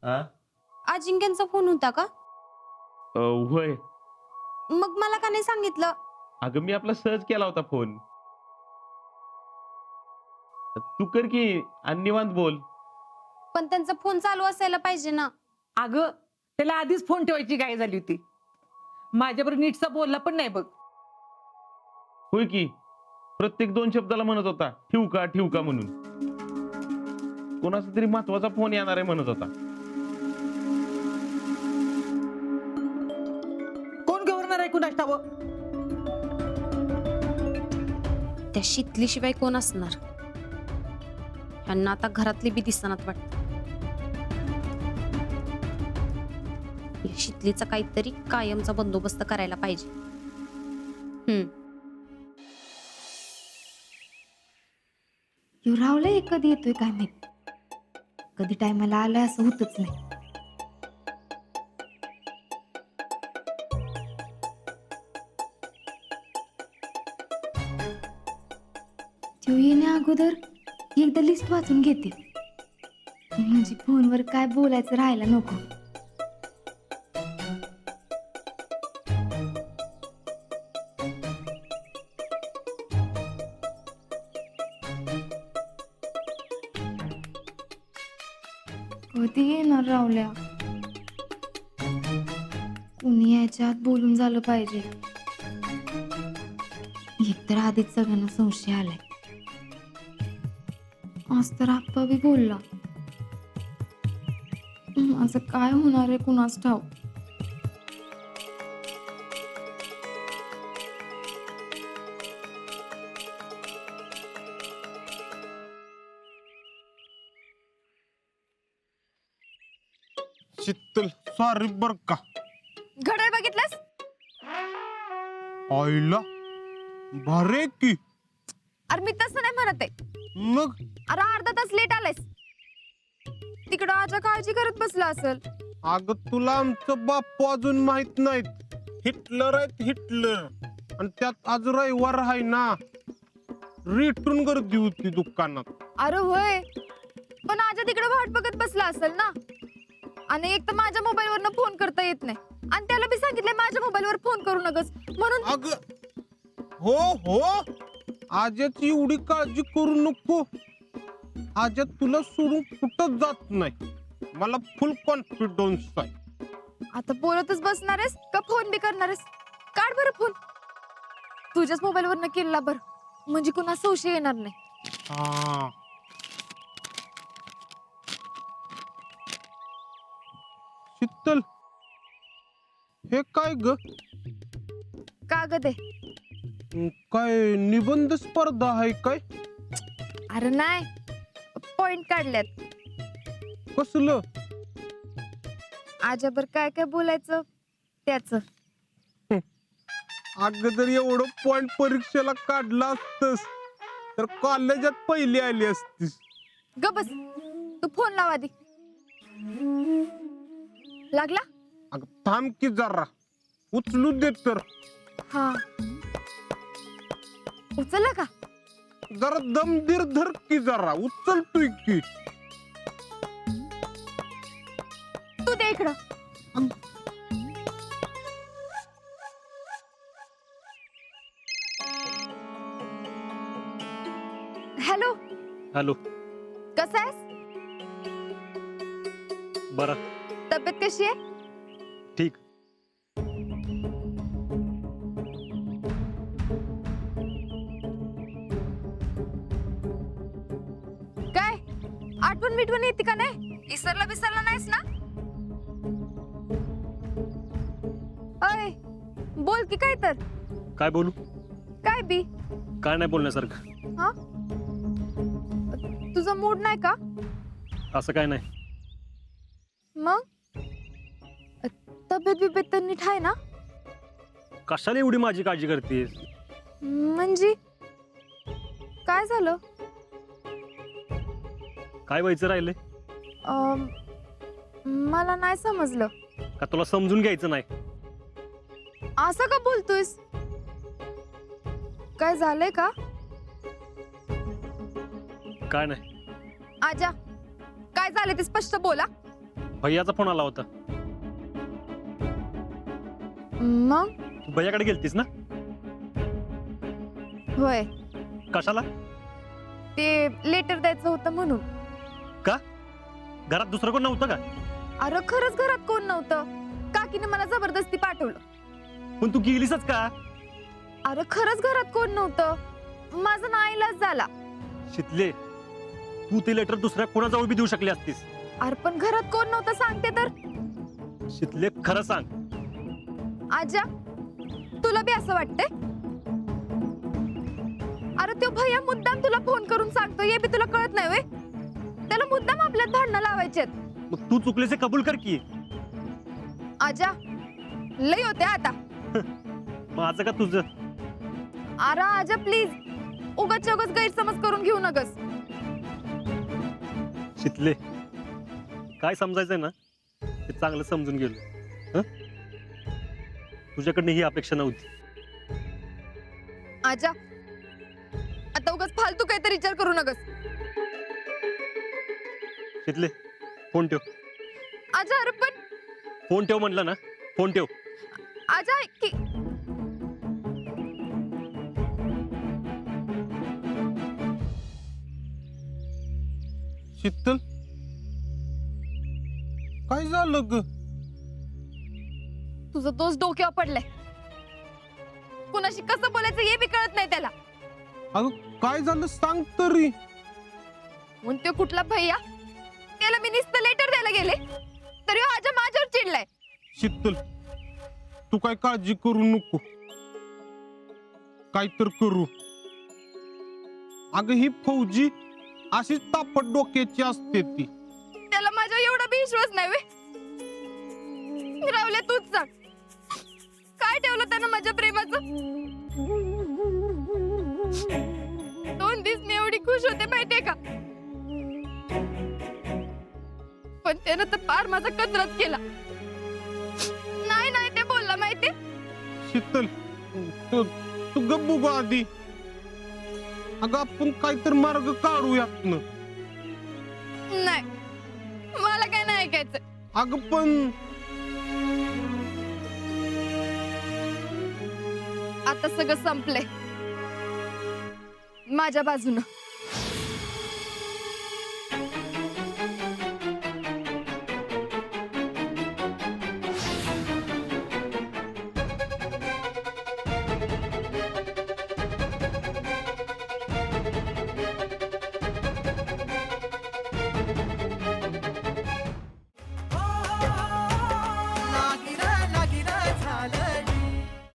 हा अजिंक्यांचा फोन होता का? होय. मग मला का नाही सांगितलं? अगं मी आपला सहज केला होता फोन. तू कर की आणि निवांत बोल. पण त्यांचा फोन चालू असायला पाहिजे ना. अगं त्याला आधीच फोन ठेवायची काय झाली होती. माझ्याबरोबर नीटचा बोलला पण नाही बघ. होय की प्रत्येक 2 शब्दाला म्हणत होता ठेवू का म्हणून. कोणाचा तरी महत्वाचा फोन येणार आहे म्हणत होता. कोण गव्हर्नर आहे कुणास ठाव. त्या शितलीशिवाय कोण असणार? ह्यांना आता घरातली बी दिसनात वाटत. या शितलीचा काहीतरी कायमचा बंदोबस्त करायला पाहिजे. रावला कधी येतोय काय माहित. कधी टायमाला आलाय असं होतच नाही. तो येण्या अगोदर एकदा लिस्ट वाचून घेते म्हणजे फोनवर काय बोलायचं राहायला नको. कधी येणार रावल्या? कुणी याच्या आत बोलून झालं पाहिजे. एकतर आधीच सगळ्यांना संशय आलाय. आज तर आप्पा बी बोलला. माझं काय होणार आहे कुणास ठाऊक. शीतल सॉरी बर का. घड्याळ बघितलंस? आईला भारे की. अरे मी तसं नाही म्हणत आहे. मग अरे अर्धा तास लेट आलायस. तिकडं आजा काळजी करत बसला असेल. अगं तुला आमचं बाप्पू अजून माहित नाहीत. हिटलर आहेत हिटलर. आणि त्यात आज रविवार आहे ना. रिटर्न गर्दी होती दुकानात. अरे होय, पण आजा तिकडे वाट बघत बसला असेल ना. आणि एक तर माझ्या मोबाईल वरनं फोन करता येत नाही आणि त्याला बी सांगितलंय माझ्या मोबाईल वर फोन करू नकस म्हणून. अगं हो आज्याची एवढी काळजी करू नको. आज्या तुला सोडून कुठं जात नाही. मला फुल कॉन्फिडन्स आहे. आता बोलतच बसणार आहेस का फोन बी करणार आहेस? काढ बरं फोन. तुझ्याच मोबाईल वरनं केला बरं, म्हणजे कुणा संशय येणार नाही. हा शीतल हे काय ग? कागद आहे. काय निबंध स्पर्धा आहे काय? अरे नाही, पॉइंट काढल्यात. कसलं? आजाबर काय काय बोलायचं त्याचं. अगं जर एवढं पॉइंट परीक्षेला काढला असतस तर कॉलेजात पहिली आली असतीस. ग बस, तू फोन लाव आधी. लागला? अगं थांब की जरा उचलू दे तर. हा, उचलला का? जरा दमदीर धर की जरा उचलतोय की. तू दे इकडं. Hello, hello. कसा आहेस? बरं. तब्येत कशी आहे? ठीक. काय आठवण मिठवण येते का नाही? विसरला नाहीस ना? अय बोल की काय तर. काय बोलू? काय बी? काय नाही बोलण्यासारखं. हा, तुझा मूड नाही का? असं काय नाही. मग तब्येत बिब्येत तर नीट आहे ना? कशाला एवढी माझी काळजी करतेस? म्हणजे काय झालं? काय व्हायचं राहिले? मला नाही समजलं. का तुला समजून घ्यायचं नाही? असं का बोलतोयस? काय झालंय का? काय नाही. आजा, काय झालं ते स्पष्ट बोला. भैयाचा फोन आला होता. मग तू भैयाकडे गेलतीस ना? होय, कशाला? ते लेटर द्यायचं होतं म्हणून. का? घरात दुसरं कोण नव्हतं का? अरे खरंच घरात कोण नव्हतं. काकीने मला जबरदस्ती पाठवलं. पण तू गेलीसच का? अरे खरंच घरात कोण नव्हतं. माझा नाईलाज झाला. शितले, तू ते लेटर दुसऱ्या कोणाजवळ बी देऊ शकली असतीस. अरे पण घरात कोण नव्हतं सांगते तर. शितले, खरं सांग. आजा, तुला बी असं वाटतंय? अरे तो भैया मुद्दाम तुला फोन करून सांगतो हे बी तुला कळत नाही व्हय? त्याला मुद्दाम आपल्यात भांडणं लावायचेत. मग तू चुकलेसे कबूल कर की. आजा, लय होते आता. माझं का तुझं? अरे आजा प्लीज, उगाच गैरसमज करून घेऊ नकस. शितले, काय समजायचंय ना ते चांगलं समजून गेलो. हं? तुझ्याकडनं ही अपेक्षा नव्हती. आजा, आता उगाच फालतू काहीतरी विचार करू नकस. शितले, फोन ठेव. आजा अरे पण फोन ठेव म्हणलं ना, फोन ठेव. आजा ऐक की. शीतल, काय झालं ग? तुझं दोष डोक्यावर पडलाय. कुणाशी कसं बोलायचं हे बी कळत नाही त्याला. अगं काय झालं सांग तरी. म्हणतो कुठला भैया, त्याला मी नुसतं लेटर द्यायला गेले तरी ह्यो आजा माझ्यावर चिडलाय. शीतल, तू काय काळजी करू नको. काय तर करू. अगं ही फौजी अशीच तापट डोक्याची असते ती. त्याला माझ्या एवढा बी विश्वास नाही वे. रावल्या तूच सांग, काय ठेवलं त्यानं माझ्या प्रेमाचं? 2 दिवस मी एवढी खुश होते माहितीये का, पण त्यानं तर पार माझा कचराच केला. नाही नाही ते बोलला माहितीये. शीतल, तू तू गप्पू ग आधी. अगं आपण काहीतरी मार्ग काढू यातनं. नाही, मला काय नाही ऐकायचं. अगं पण आता सगळं संपलंय माझ्या बाजूनं.